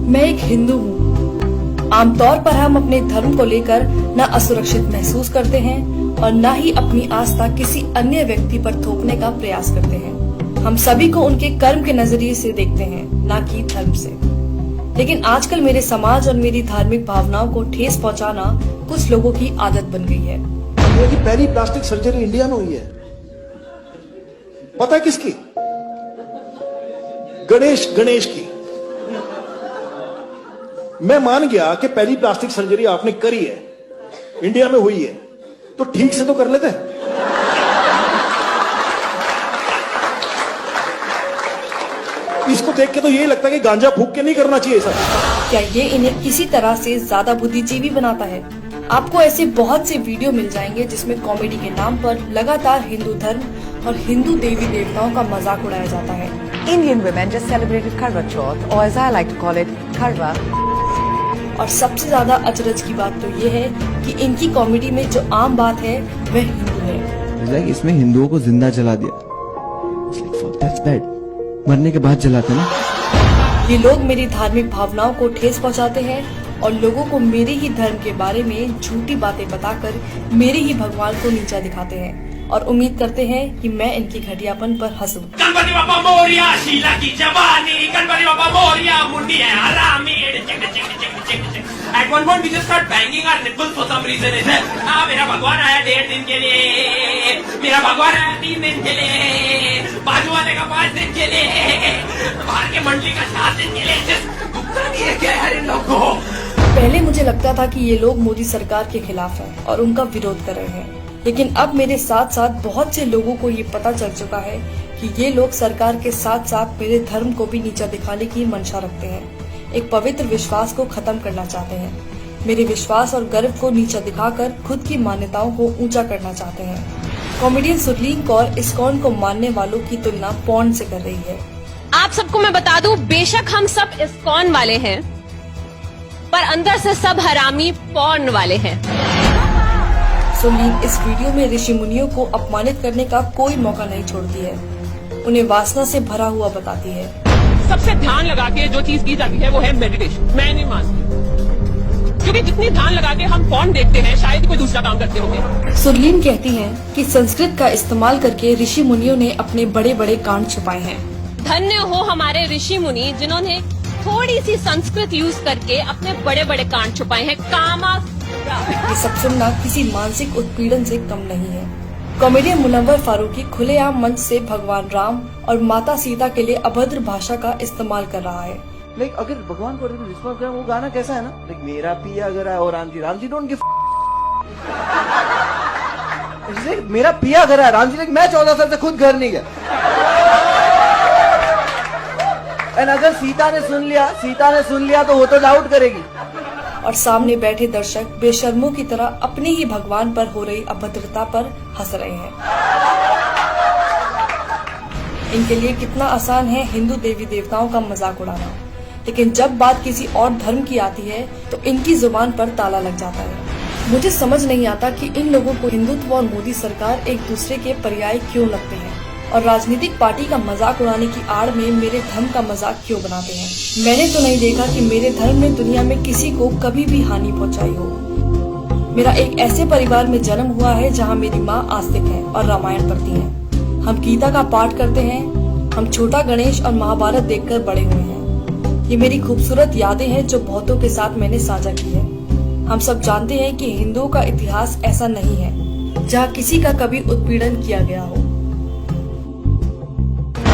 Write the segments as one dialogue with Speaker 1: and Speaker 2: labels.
Speaker 1: मैं एक हिंदू हूँ। आमतौर पर हम अपने धर्म को लेकर न असुरक्षित महसूस करते हैं और न ही अपनी आस्था किसी अन्य व्यक्ति पर थोपने का प्रयास करते हैं। हम सभी को उनके कर्म के नजरिए से देखते हैं, न कि धर्म से। लेकिन आजकल मेरे समाज और मेरी धार्मिक भावनाओं को ठेस पहुंचाना कुछ लोगों की आदत बन गई है।
Speaker 2: इंडिया की पहली प्लास्टिक सर्जरी इंडिया में हुई है, पता है किसकी? गणेश की। मैं मान गया कि पहली प्लास्टिक सर्जरी आपने करी है, इंडिया में हुई है, तो ठीक से तो कर लेते हैं। इसको देख के तो यही लगता है कि गांजा फूक के नहीं करना चाहिए सर।
Speaker 1: क्या ये इन्हें किसी तरह से ज्यादा बुद्धिजीवी बनाता है? आपको ऐसे बहुत से वीडियो मिल जाएंगे जिसमें कॉमेडी के नाम पर लगातार हिंदू धर्म और हिंदू देवी देवताओं का मजाक उड़ाया जाता है।
Speaker 3: Indian women just celebrated Karwa Chauth, or as I like to call it, Karwa.
Speaker 1: और सबसे ज्यादा अचरज की बात तो ये है कि इनकी कॉमेडी में जो आम बात है वह हिंदू है।
Speaker 4: इसमें हिंदुओं को जिंदा जला दिया। That's bad. मरने के बाद जलाते ना।
Speaker 1: ये लोग मेरी धार्मिक भावनाओं को ठेस पहुंचाते हैं और लोगों को मेरे ही धर्म के बारे में झूठी बातें बताकर मेरे ही भगवान को नीचा दिखाते हैं और उम्मीद करते हैं कि मैं इनकी घटियापन पर हंसूं।
Speaker 5: गणपति बाप्पा मोरिया, शीला की जवानी, गणपति बाप्पा मोरिया, मुंडी है हरामी। At one point we just start banging our nipples for some reason. मेरा भगवान आया 1.5 दिन के लिए, मेरा भगवान आया 3 दिन के लिए, बाजू वाले का 5 दिन के लिए, बाहर के मंडली का 7 दिन के लिए। दुखता नहीं है क्या यार इन लोगों को?
Speaker 1: पहले मुझे लगता था कि ये लोग मोदी सरकार के खिलाफ हैं और उनका विरोध कर रहे हैं, लेकिन अब मेरे साथ साथ बहुत से लोगों को ये पता चल चुका है कि ये लोग सरकार के साथ साथ मेरे धर्म को भी नीचा दिखाने की मंशा रखते हैं। एक पवित्र विश्वास को खत्म करना चाहते हैं। मेरे विश्वास और गर्व को नीचा दिखाकर खुद की मान्यताओं को ऊंचा करना चाहते हैं। कॉमेडियन सुरलीन कौर इस्कॉन को मानने वालों की तुलना पॉर्न से कर रही है।
Speaker 6: आप सबको मैं बता दूं, बेशक हम सब इस्कॉन वाले हैं, पर अंदर से सब हरामी पॉर्न वाले हैं।
Speaker 1: सुरलीन इस वीडियो में ऋषि मुनियों को अपमानित करने का कोई मौका नहीं छोड़ती है, उन्हें वासना से भरा हुआ बताती है।
Speaker 7: सबसे ध्यान लगा के जो चीज की जाती है वो है मेडिटेशन। मैं नहीं मानती, क्योंकि जितनी ध्यान लगा के हम फोन देखते हैं शायद कोई दूसरा काम करते होंगे।
Speaker 1: सुरलीन कहती हैं कि संस्कृत का इस्तेमाल करके ऋषि मुनियों ने अपने बड़े बड़े कांड छुपाए हैं।
Speaker 6: धन्य हो हमारे ऋषि मुनि जिन्होंने थोड़ी सी संस्कृत यूज करके अपने बड़े बड़े कांड छुपाए हैं। कामा
Speaker 1: ये सब सुनना किसी मानसिक उत्पीड़न से कम नहीं है। कॉमेडियन मुनव्वर फारूकी खुलेआम मंच से भगवान राम और माता सीता के लिए अभद्र भाषा का इस्तेमाल कर रहा है।
Speaker 4: लाइक अगर भगवान को रिस्पॉन्स करें, वो गाना कैसा है ना, लाइक मेरा पिया अगर है और राम जी डोंट गिव। मेरा पिया घर है, राम जी लाइक मैं 14 साल से खुद घर नहीं गया। एंड अगर सीता ने सुन लिया तो वो तो डाउट करेगी।
Speaker 1: और सामने बैठे दर्शक बेशर्मों की तरह अपने ही भगवान पर हो रही अभद्रता पर हंस रहे हैं। इनके लिए कितना आसान है हिंदू देवी देवताओं का मजाक उड़ाना, लेकिन जब बात किसी और धर्म की आती है तो इनकी जुबान पर ताला लग जाता है। मुझे समझ नहीं आता कि इन लोगों को हिंदुत्व और मोदी सरकार एक दूसरे के पर्याय क्यों लगते हैं और राजनीतिक पार्टी का मजाक उड़ाने की आड़ में मेरे धर्म का मजाक क्यों बनाते हैं। मैंने तो नहीं देखा कि मेरे धर्म ने दुनिया में किसी को कभी भी हानि पहुंचाई हो। मेरा एक ऐसे परिवार में जन्म हुआ है जहां मेरी माँ आस्तिक है और रामायण पढ़ती है। हम गीता का पाठ करते हैं। हम छोटा गणेश और महाभारत देखकर बड़े हुए हैं। ये मेरी खूबसूरत यादें हैं जो बहुतों के साथ मैंने साझा की है। हम सब जानते हैं कि हिंदुओं का इतिहास ऐसा नहीं है जहाँ किसी का कभी उत्पीड़न किया गया हो,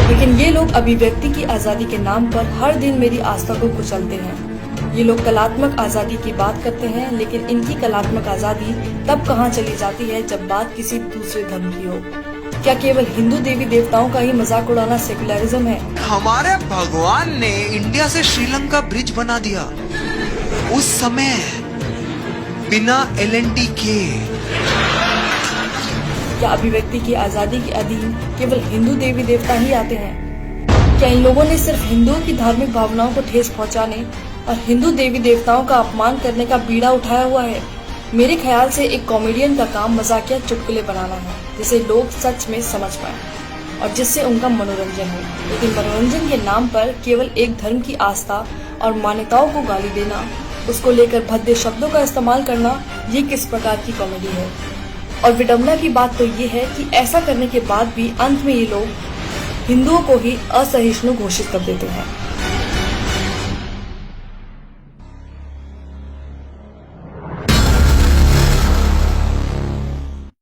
Speaker 1: लेकिन ये लोग अभिव्यक्ति की आजादी के नाम पर हर दिन मेरी आस्था को कुचलते हैं। ये लोग कलात्मक आजादी की बात करते हैं, लेकिन इनकी कलात्मक आजादी तब कहाँ चली जाती है जब बात किसी दूसरे धर्म की हो। क्या केवल हिंदू देवी देवताओं का ही मजाक उड़ाना सेकुलरिज्म है?
Speaker 8: हमारे भगवान ने इंडिया से श्रीलंका ब्रिज बना दिया उस समय बिना LNT के।
Speaker 1: क्या अभिव्यक्ति की आजादी के अधीन केवल हिंदू देवी देवता ही आते हैं? क्या इन लोगों ने सिर्फ हिंदुओं की धार्मिक भावनाओं को ठेस पहुंचाने और हिंदू देवी देवताओं का अपमान करने का बीड़ा उठाया हुआ है? मेरे ख्याल से एक कॉमेडियन का काम मजाकिया चुटकुले बनाना है जिसे लोग सच में समझ पाए और जिससे उनका मनोरंजन हो, लेकिन मनोरंजन के नाम पर केवल एक धर्म की आस्था और मान्यताओं को गाली देना, उसको लेकर भद्दे शब्दों का इस्तेमाल करना, ये किस प्रकार की कॉमेडी है। और विडंबना की बात तो ये है कि ऐसा करने के बाद भी अंत में ये लोग हिंदुओं को ही असहिष्णु घोषित कर देते हैं।